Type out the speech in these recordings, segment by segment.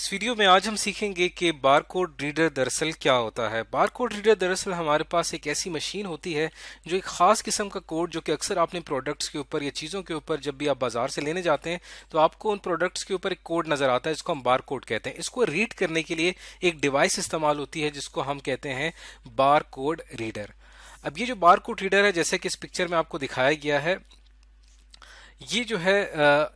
इस वीडियो में आज हम सीखेंगे कि बारकोड रीडर दरअसल क्या होता है। बारकोड रीडर दरअसल हमारे पास एक ऐसी मशीन होती है जो एक खास किस्म का कोड, जो कि अक्सर आपने प्रोडक्ट्स के ऊपर या चीज़ों के ऊपर जब भी आप बाजार से लेने जाते हैं तो आपको उन प्रोडक्ट्स के ऊपर एक कोड नज़र आता है जिसको हम बारकोड कहते हैं। इसको रीड करने के लिए एक डिवाइस इस्तेमाल होती है जिसको हम कहते हैं बारकोड रीडर। अब ये जो बारकोड रीडर है, जैसे कि इस पिक्चर में आपको दिखाया गया है, ये जो है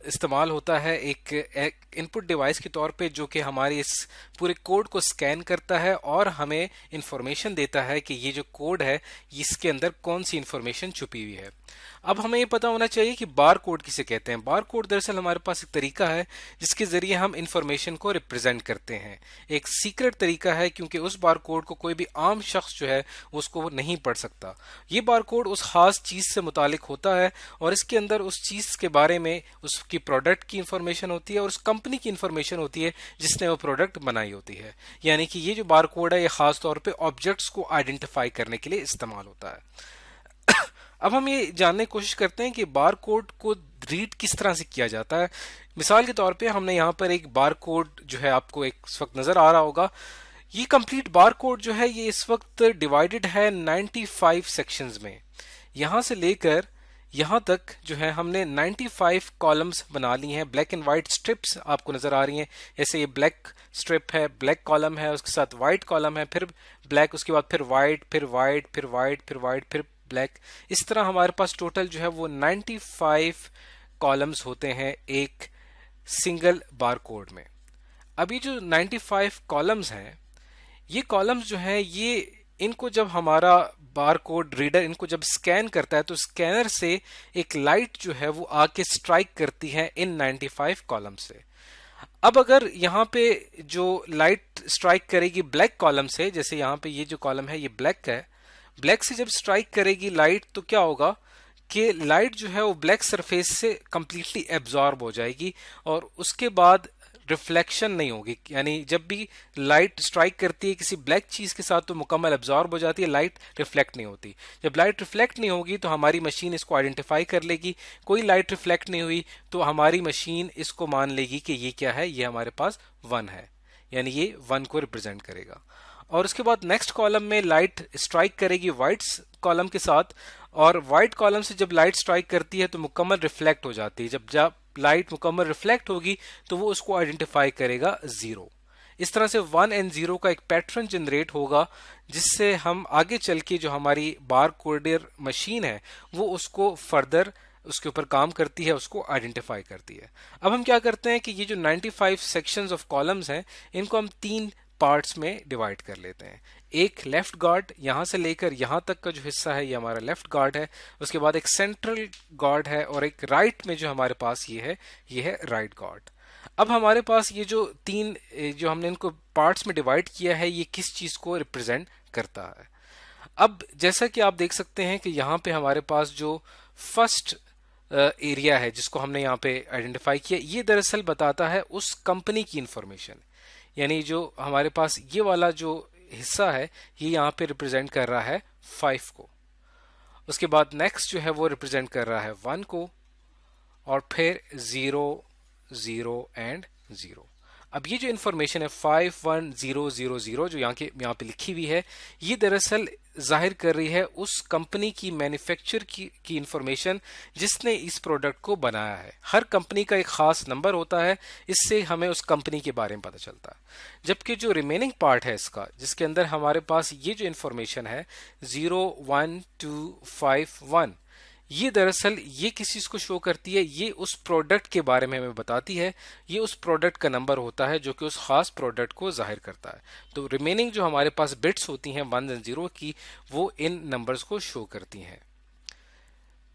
इस्तेमाल होता है एक इनपुट डिवाइस के तौर पे, जो कि हमारे इस पूरे कोड को स्कैन करता है और हमें इंफॉर्मेशन देता है कि ये जो कोड है इसके अंदर कौन सी इंफॉर्मेशन छुपी हुई है। अब हमें ये पता होना चाहिए कि बार कोड किसे कहते हैं। बार कोड दरअसल हमारे पास एक तरीका है जिसके जरिए हम इंफॉर्मेशन को रिप्रेजेंट करते हैं। एक सीक्रेट तरीका है, क्योंकि उस बार कोड को कोई भी आम शख्स जो है उसको नहीं पढ़ सकता। ये बार कोड उस खास चीज से मुतालिक होता है और इसके अंदर उस चीज के बारे में, उसकी प्रोडक्ट की इंफॉर्मेशन होती है और उस कंपनी की इंफॉर्मेशन होती है जिसने वो प्रोडक्ट बनाई होती है। यानी कि ये जो बार कोड है ये खास तौर पे ऑब्जेक्ट्स को आइडेंटिफाई करने के लिए इस्तेमाल होता है। अब हम ये जानने की कोशिश करते हैं कि बार कोड को रीड किस तरह से किया जाता है। मिसाल के तौर पे हमने यहाँ पर एक बार कोड जो है आपको इस वक्त नजर आ रहा होगा। ये कंप्लीट बार कोड जो है ये इस वक्त डिवाइडेड है 95 सेक्शंस में। यहाँ से लेकर यहाँ तक जो है हमने 95 कॉलम्स बना ली हैं। ब्लैक एंड वाइट स्ट्रिप्स आपको नजर आ रही हैं। जैसे ये ब्लैक स्ट्रिप है, ब्लैक कॉलम है, उसके साथ वाइट कॉलम है, फिर ब्लैक, उसके बाद फिर वाइट, फिर वाइट, फिर वाइट, फिर वाइट, फिर ब्लैक। इस तरह हमारे पास टोटल जो है वो 95 कॉलम्स होते हैं एक सिंगल बार कोड में। अब ये जो 95 कॉलम्स हैं, ये कॉलम्स जो हैं ये इनको जब हमारा बार कोड रीडर इनको जब स्कैन करता है तो स्कैनर से एक लाइट जो है वो आके स्ट्राइक करती है इन 95 कॉलम से। अब अगर यहाँ पे जो लाइट स्ट्राइक करेगी ब्लैक कॉलम से, जैसे यहाँ पे ये जो कॉलम है ये ब्लैक है, ब्लैक से जब स्ट्राइक करेगी लाइट तो क्या होगा कि लाइट जो है वो ब्लैक सरफेस से कंप्लीटली एब्जॉर्ब हो जाएगी और उसके बाद रिफ्लेक्शन नहीं होगी। यानी जब भी लाइट स्ट्राइक करती है किसी ब्लैक चीज के साथ तो मुकम्मल एब्जॉर्ब हो जाती है, लाइट रिफ्लेक्ट नहीं होती। जब लाइट रिफ्लेक्ट नहीं होगी तो हमारी मशीन इसको आइडेंटिफाई कर लेगी। कोई लाइट रिफ्लेक्ट नहीं हुई तो हमारी मशीन इसको मान लेगी कि ये क्या है, ये हमारे पास 1 है, यानी ये 1 को रिप्रेजेंट करेगा। और उसके बाद नेक्स्ट कॉलम में लाइट स्ट्राइक करेगी व्हाइट कॉलम के साथ, और व्हाइट कॉलम से जब लाइट स्ट्राइक करती है तो मुकम्मल रिफ्लेक्ट हो जाती है। जब लाइट मुकम्मल रिफ्लेक्ट होगी तो वो उसको आइडेंटिफाई करेगा 0। इस तरह से 1 एंड 0 का एक पैटर्न जनरेट होगा जिससे हम आगे चल के जो हमारी बार कोडर मशीन है वो उसको फर्दर उसके ऊपर काम करती है, उसको आइडेंटिफाई करती है। अब हम क्या करते हैं कि ये जो 95 सेक्शंस ऑफ कॉलम्स हैं इनको हम 3 पार्ट्स में डिवाइड कर लेते हैं। एक लेफ्ट गार्ड, यहां से लेकर यहां तक का जो हिस्सा है ये हमारा लेफ्ट गार्ड है। उसके बाद एक सेंट्रल गार्ड है और एक राइट में जो हमारे पास ये है राइट गार्ड। अब हमारे पास ये जो 3 जो हमने इनको पार्ट्स में डिवाइड किया है ये किस चीज को रिप्रेजेंट करता है। अब जैसा कि आप देख सकते हैं कि यहाँ पे हमारे पास जो फर्स्ट एरिया है जिसको हमने यहाँ पे आइडेंटिफाई किया, ये दरअसल बताता है उस कंपनी की इंफॉर्मेशन। यानी जो हमारे पास ये वाला जो हिस्सा है ये यहाँ पे रिप्रेजेंट कर रहा है 5 को। उसके बाद नेक्स्ट जो है वो रिप्रेजेंट कर रहा है 1 को, और फिर 0 0 एंड 0। अब ये जो इंफॉर्मेशन है 5 1 0 0 0 जो यहाँ पे लिखी हुई है ये दरअसल जाहिर कर रही है उस कंपनी की मैन्युफैक्चर की इंफॉर्मेशन जिसने इस प्रोडक्ट को बनाया है। हर कंपनी का एक खास नंबर होता है, इससे हमें उस कंपनी के बारे में पता चलता है। जबकि जो रिमेनिंग पार्ट है इसका, जिसके अंदर हमारे पास ये जो इंफॉर्मेशन है 0 1 2 5 1, ये दरअसल ये किस चीज को शो करती है, ये उस प्रोडक्ट के बारे में हमें बताती है। ये उस प्रोडक्ट का नंबर होता है जो कि उस खास प्रोडक्ट को जाहिर करता है। तो रिमेनिंग जो हमारे पास बिट्स होती हैं 1 एंड 0 की, वो इन नंबर्स को शो करती हैं।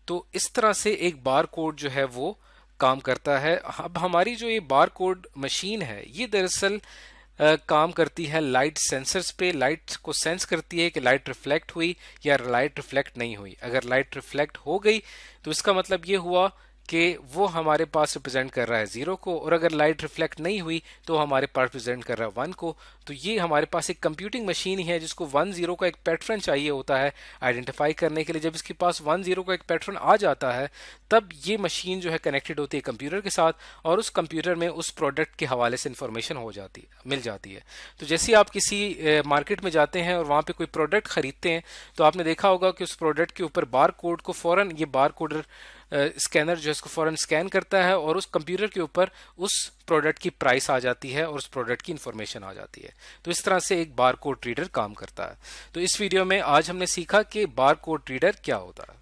तो इस तरह से एक बार कोड जो है वो काम करता है। अब हमारी जो ये बार कोड मशीन है ये दरअसल काम करती है लाइट सेंसर्स पे। लाइट को सेंस करती है कि लाइट रिफ्लेक्ट हुई या लाइट रिफ्लेक्ट नहीं हुई। अगर लाइट रिफ्लेक्ट हो गई तो इसका मतलब ये हुआ कि वो हमारे पास रिप्रेजेंट कर रहा है 0 को, और अगर लाइट रिफ्लेक्ट नहीं हुई तो हमारे पास रिप्रेजेंट कर रहा है 1 को। तो ये हमारे पास एक कंप्यूटिंग मशीन ही है जिसको 1-0 का एक पैटर्न चाहिए होता है आइडेंटिफाई करने के लिए। जब इसके पास 1-0 का एक पैटर्न आ जाता है तब ये मशीन जो है कनेक्टेड होती है कंप्यूटर के साथ, और उस कंप्यूटर में उस प्रोडक्ट के हवाले से इंफॉर्मेशन मिल जाती है। तो जैसे आप किसी मार्केट में जाते हैं और वहाँ पे कोई प्रोडक्ट खरीदते हैं तो आपने देखा होगा कि उस प्रोडक्ट के ऊपर बार कोड को फ़ौरन ये बार कोडर स्कैनर जो है इसको फ़ौरन स्कैन करता है और उस कंप्यूटर के ऊपर उस प्रोडक्ट की प्राइस आ जाती है और उस प्रोडक्ट की इंफॉर्मेशन आ जाती है। तो इस तरह से एक बार कोड रीडर काम करता है। तो इस वीडियो में आज हमने सीखा कि बार कोड रीडर क्या होता है।